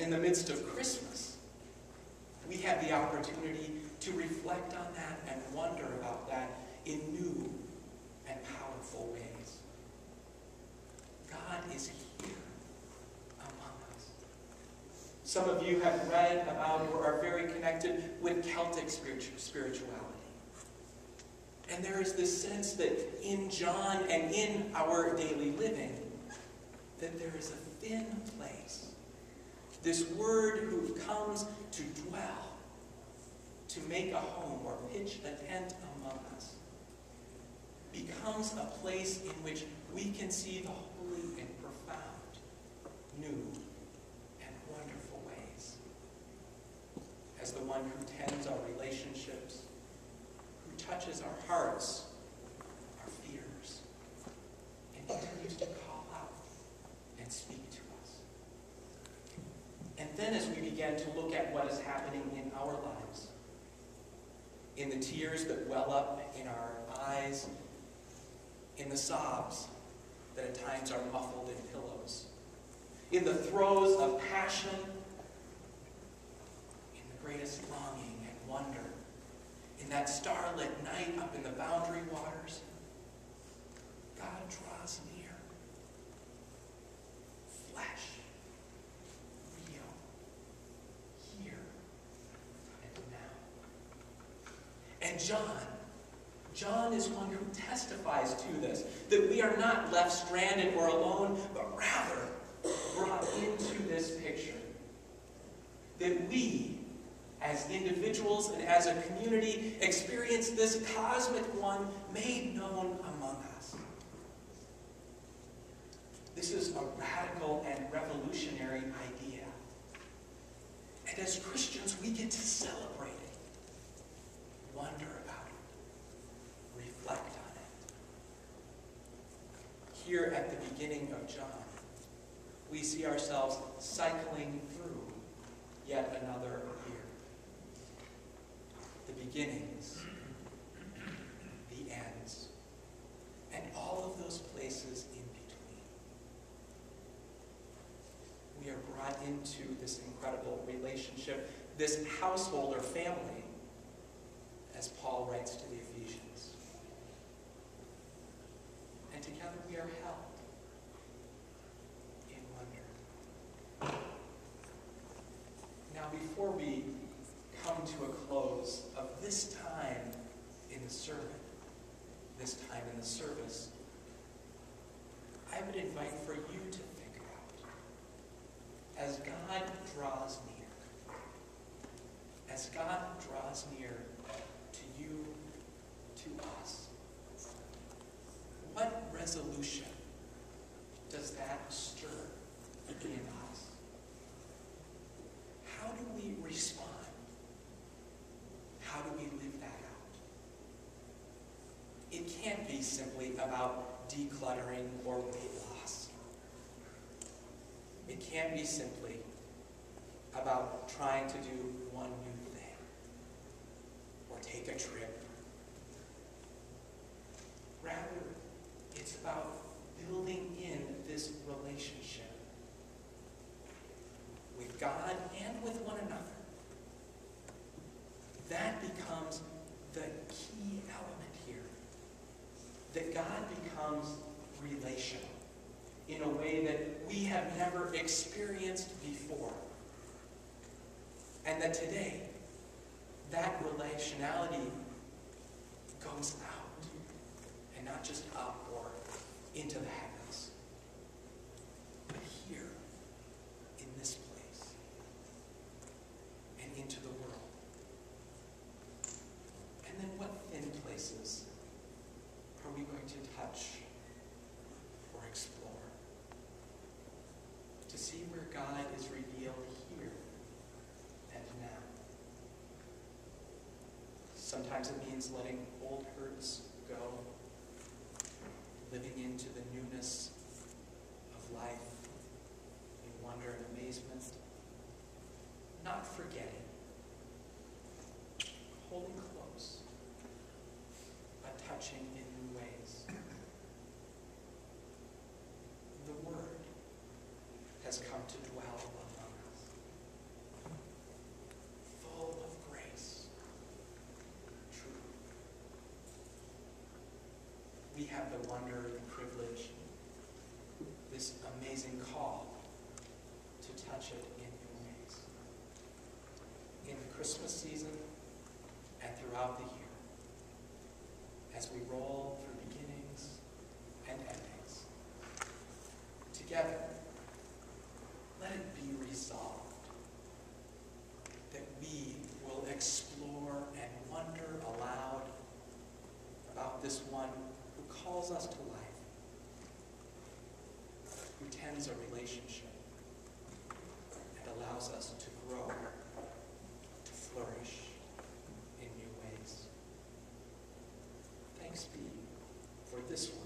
in the midst of Christmas, we have the opportunity to reflect on that and wonder about that in new and powerful ways. God is here among us. Some of you have read about or are very connected with Celtic spirituality. And there is this sense that in John and in our daily living, that there is a thin place. This Word who comes to dwell, to make a home or pitch a tent among us, becomes a place in which we can see the holy and profound, new and wonderful ways. As the one who tends our relationships, who touches our hearts, our fears, and continues to call out and speak to us. And then as we begin to look at what is happening in our lives, in the tears that well up in our eyes, in the sobs that at times are muffled in pillows, in the throes of passion, in the greatest longing and wonder, in that starlit night up in the boundary waters, God draws near. Flesh, real, here and now. And John is one who testifies to this, that we are not left stranded or alone, but rather brought into this picture. That we, as individuals and as a community, experience this cosmic one made known among us. This is a radical and revolutionary idea. And as Christians, we get to celebrate it, wonder about it, reflect on it. Here at the beginning of John, we see ourselves cycling through yet another year. The beginnings, the ends, and all of those places in between. We are brought into this incredible relationship, this household or family, as Paul writes to the Ephesians. And together we are held in wonder. Now, before we come to a close of this time in the sermon, this time in the service, I would invite for you to think about, as God draws near, as God draws near to you, to us, what resolution does that stir in us? How do we respond? How do we live that out? It can't be simply about decluttering or weight loss. It can't be simply about trying to do one new thing or take a trip. Rather, it's about building in this relationship with God and with one another. That becomes the key element here. That God becomes relational in a way that we have never experienced before. And that today, that relationality goes out and not just up or into the heavens, but here in this place and into the world. And then what thin places are we going to touch or explore to see where God is revealed here and now? Sometimes it means letting old hurts go, living into the newness of life in wonder and amazement, not forgetting, holding close, but touching in new ways. The Word has come to dwell among us. amazing call to touch it in new ways. In the Christmas season and throughout the year, as we roll through beginnings and endings, together, let it be resolved that we will explore and wonder aloud about this one who calls us to life, who tends a relationship and allows us to grow, to flourish in new ways. Thanks be for this one